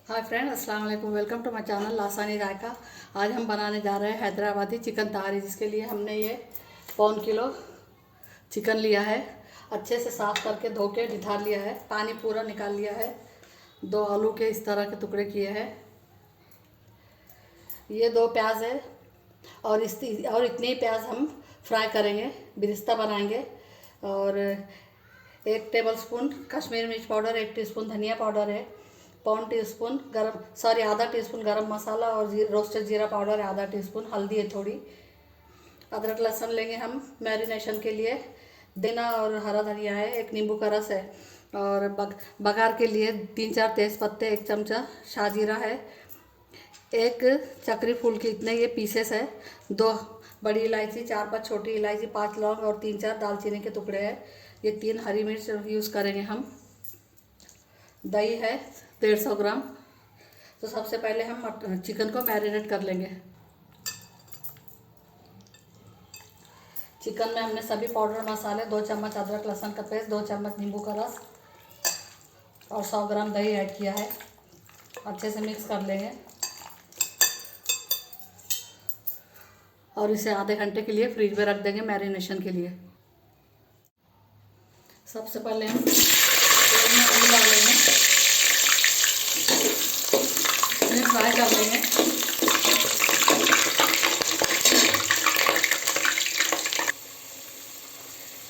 Hi friend, अस्सलाम वालेकुम। Welcome to my channel लासानी जायका। आज हम बनाने जा रहे हैं हैदराबादी चिकन तहारी, जिसके लिए हमने ये 1.25 किलो चिकन लिया है। अच्छे से साफ़ करके धो के निथार लिया है, पानी पूरा निकाल लिया है। 2 आलू के इस तरह के टुकड़े किए हैं। ये 2 प्याज है और इतने ही प्याज हम फ्राई करेंगे, बिरिस्ता बनाएंगे। और 1 टेबलस्पून कश्मीरी मिर्च पाउडर, 1 टीस्पून धनिया पाउडर है, पौन टीस्पून आधा टीस्पून गरम मसाला और रोस्टेड जीरा पाउडर है, आधा टीस्पून हल्दी है थोड़ी। अदरक लहसुन लेंगे हम मैरिनेशन के लिए। देना और हरा धनिया है, 1 नींबू का रस है। और बघार के लिए 3-4 तेज पत्ते, 1 चमचा शाहजीरा है, 1 चक्री फूल के इतने ये पीसेस है, 2 बड़ी इलायची, 4-5 छोटी इलायची, 5 लौंग और 3-4 दालचीनी के टुकड़े हैं। ये 3 हरी मिर्च यूज़ करेंगे हम। दही है 150 ग्राम। तो सबसे पहले हम चिकन को मैरिनेट कर लेंगे। चिकन में हमने सभी पाउडर मसाले, 2 चम्मच अदरक लहसुन का पेस्ट, 2 चम्मच नींबू का रस और 100 ग्राम दही ऐड किया है। अच्छे से मिक्स कर लेंगे और इसे आधे घंटे के लिए फ्रिज में रख देंगे मैरिनेशन के लिए। सबसे पहले हम तेल में आलू डालेंगे, इन्हें फ्राई कर लेंगे।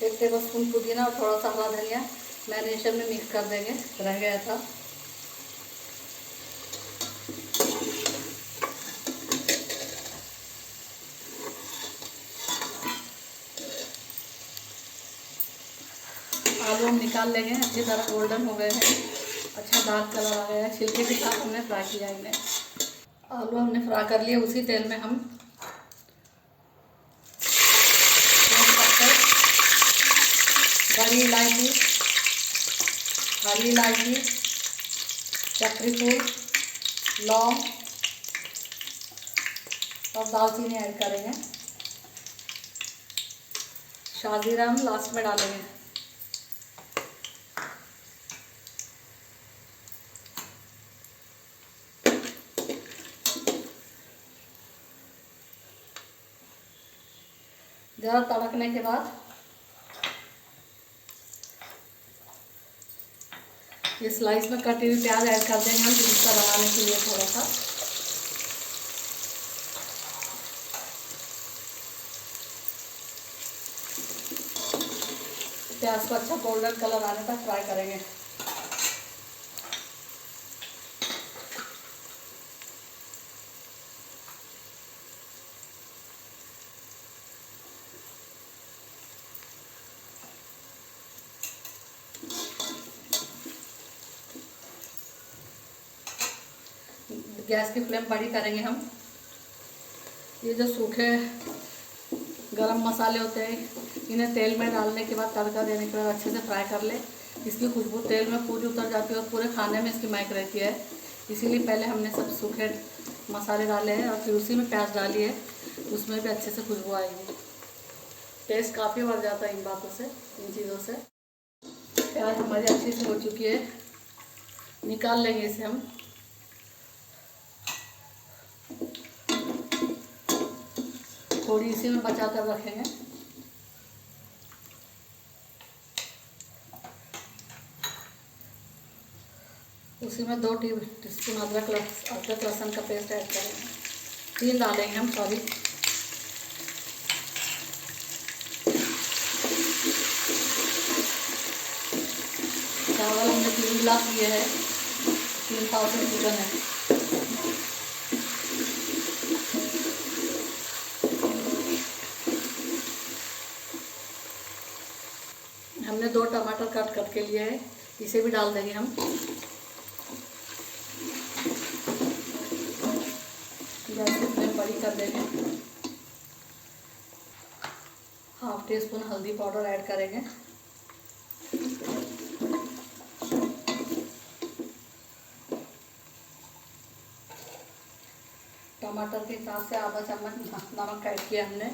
एक टेबलस्पून पुदीना और थोड़ा सा हरा धनिया मैरिनेशन में मिक्स कर देंगे, रह गया था। आलू हम निकाल लेंगे, अच्छी तरह गोल्डन हो गए हैं, अच्छा डार्क कलर आ गया है। छिलके के साथ हमने फ्राई किया इन्हें। आलू हमने फ्राई कर लिए। उसी तेल में हम तेजपत्ते, बड़ी इलायची, हरी इलायची, चक्री फूल, लौंग और दालचीनी ऐड करेंगे। शाहजीरा हम लास्ट में डालेंगे। ज़रा तड़कने के बाद ये स्लाइस में कटी हुई प्याज ऐड कर देंगे हम, इसका बनाने के लिए थोड़ा सा। प्याज को अच्छा गोल्डन कलर आने तक फ्राई करेंगे। गैस की फ्लेम बड़ी करेंगे हम। ये जो सूखे गरम मसाले होते हैं, इन्हें तेल में डालने के बाद, तड़का देने के बाद अच्छे से फ्राई कर ले। इसकी खुशबू तेल में पूरी उतर जाती है और पूरे खाने में इसकी महक रहती है। इसीलिए पहले हमने सब सूखे मसाले डाले हैं और फिर उसी में प्याज डाली है, उसमें भी अच्छे से खुशबू आएगी। टेस्ट काफ़ी बढ़ जाता है इन बातों से, इन चीज़ों से। प्याज हमारी अच्छी से हो चुकी है, निकाल लेंगे इसे हम। थोड़ी इसी में बचा कर रखेंगे। उसी में 2 टीस्पून अदरक लहसुन का पेस्ट ऐड करेंगे। 3 डालेंगे हम, सॉरी। चावल हमने 3 गिलास लिए है, 3 पाव से चिकन है। हमने 2 टमाटर कट करके लिए है, इसे भी डाल देंगे हम। गैस की फ्लेम बड़ी कर देंगे। 1/2 टीस्पून हल्दी पाउडर ऐड करेंगे। टमाटर के हिसाब से आधा चम्मच नमक ऐड किया हमने।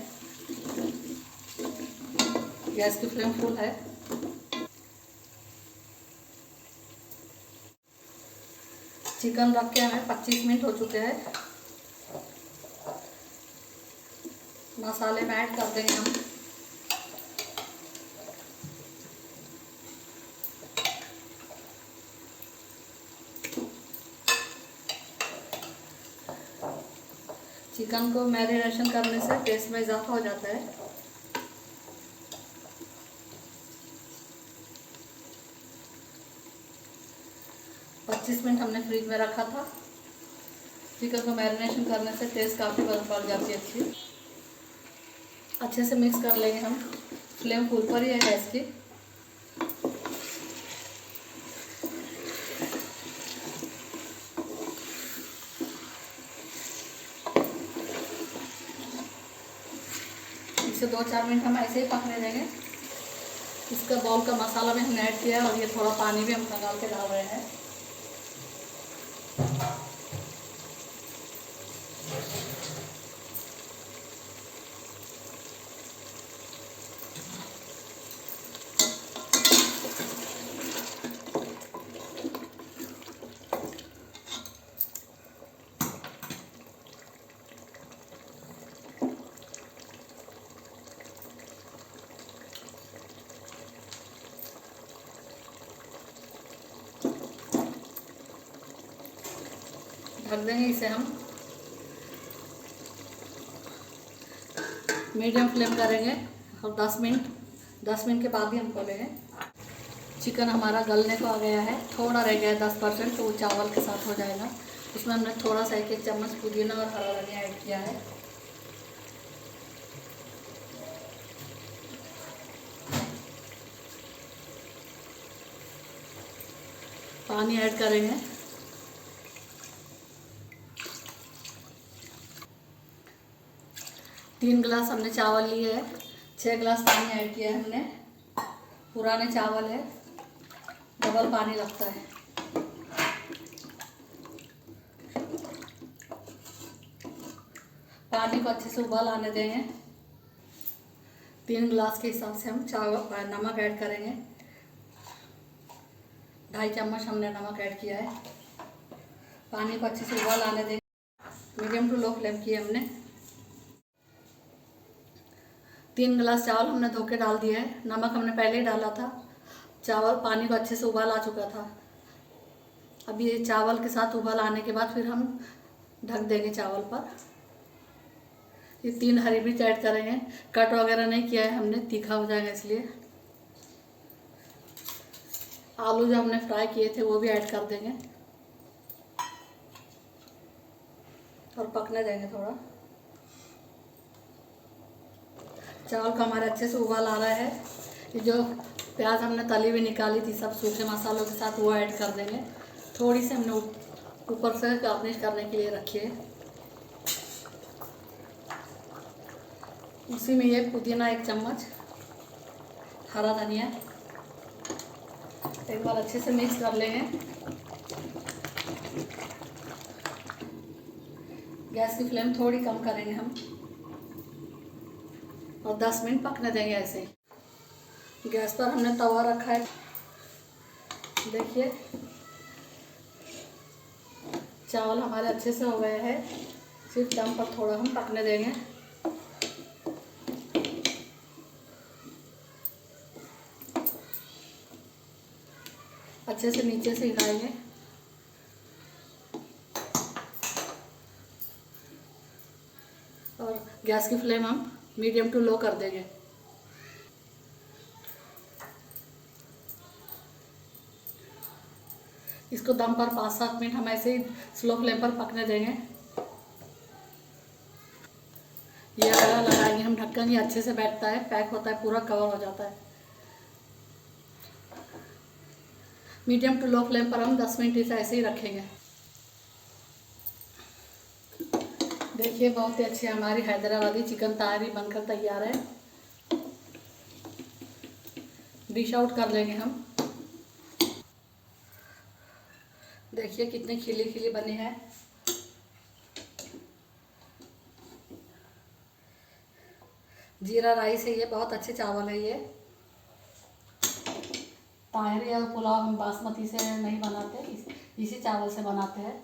गैस की फ्लेम फुल है। चिकन रख के हमें 25 मिनट हो चुके हैं। मसाले में ऐड कर देंगे हम। चिकन को मैरिनेशन करने से टेस्ट में इजाफा हो जाता है। पच्चीस मिनट हमने फ्रिज में रखा था। चिकन को मैरिनेशन करने से टेस्ट काफ़ी बढ़ जाती है अच्छी। अच्छे से मिक्स कर लेंगे हम। फ्लेम फुल पर ही है गैस की। इसे 2-4 मिनट हम ऐसे ही पकने देंगे। इसका बाउल का मसाला भी हमने ऐड किया है और ये थोड़ा पानी भी हम निकाल के डाल रहे हैं। ढक देंगे इसे हम। मीडियम फ्लेम करेंगे और 10 मिनट के बाद ही हम खोलेंगे। चिकन हमारा गलने को आ गया है। थोड़ा रह गया है 10%, तो वो चावल के साथ हो जाएगा। उसमें हमने थोड़ा सा 1 चम्मच पुदीना और हरा धनिया ऐड किया है। पानी ऐड करेंगे। तीन गिलास हमने चावल लिए है, 6 गिलास पानी ऐड किया है हमने। पुराने चावल है, डबल पानी लगता है। पानी को अच्छे से उबाल आने देंगे। 3 गिलास के हिसाब से हम चावल नमक ऐड करेंगे। 2.5 चम्मच हमने नमक ऐड किया है। पानी को अच्छे से उबाल आने देंगे। मीडियम टू लो फ्लेम की हमने। 3 गिलास चावल हमने धो के डाल दिया है। नमक हमने पहले ही डाला था। चावल पानी को अच्छे से उबाल आ चुका था। अब ये चावल के साथ उबाल आने के बाद फिर हम ढक देंगे चावल पर। ये 3 हरी मिर्च ऐड करेंगे। कट वगैरह नहीं किया है हमने, तीखा हो जाएगा इसलिए। आलू जो हमने फ्राई किए थे वो भी ऐड कर देंगे और पकने देंगे थोड़ा। चावल का हमारे अच्छे से उबाल आ रहा है। ये जो प्याज हमने तली हुई निकाली थी सब सूखे मसालों के साथ, वो ऐड कर देंगे। थोड़ी सी हमने ऊपर से गार्निश करने के लिए रखी है। उसी में ये पुदीना 1 चम्मच, हरा धनिया। एक बार अच्छे से मिक्स कर लेंगे। गैस की फ्लेम थोड़ी कम करेंगे हम और 10 मिनट पकने देंगे ऐसे ही। गैस पर हमने तवा रखा है। देखिए चावल हमारे अच्छे से हो गए हैं। सिर्फ दम पर थोड़ा हम पकने देंगे। अच्छे से नीचे से हिलाएंगे। और गैस की फ्लेम हम मीडियम टू लो कर देंगे। इसको दम पर 5-7 मिनट हम ऐसे ही स्लो फ्लेम पर पकने देंगे। ये लगाएंगे हम ढक्कन, ये अच्छे से बैठता है, पैक होता है, पूरा कवर हो जाता है। मीडियम टू लो फ्लेम पर हम 10 मिनट इसे ऐसे ही रखेंगे। देखिए बहुत ही अच्छी हमारी हैदराबादी चिकन तहरी बनकर तैयार है। डिश आउट कर लेंगे हम। देखिए कितनी खिली खिली बनी है। जीरा राइस है ये, बहुत अच्छे चावल है ये। ताहरी और पुलाव हम बासमती से नहीं बनाते, इसी चावल से बनाते हैं।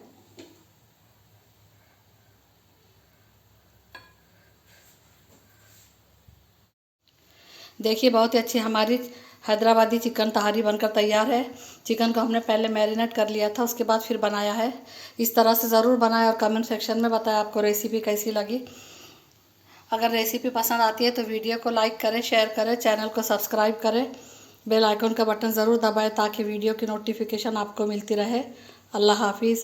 देखिए बहुत ही अच्छी हमारी हैदराबादी चिकन तहारी बनकर तैयार है। चिकन को हमने पहले मैरिनेट कर लिया था, उसके बाद फिर बनाया है। इस तरह से ज़रूर बनाएं और कमेंट सेक्शन में बताएं आपको रेसिपी कैसी लगी। अगर रेसिपी पसंद आती है तो वीडियो को लाइक करें, शेयर करें, चैनल को सब्सक्राइब करें, बेल आइकन का बटन ज़रूर दबाएं ताकि वीडियो की नोटिफिकेशन आपको मिलती रहे। अल्लाह हाफिज़।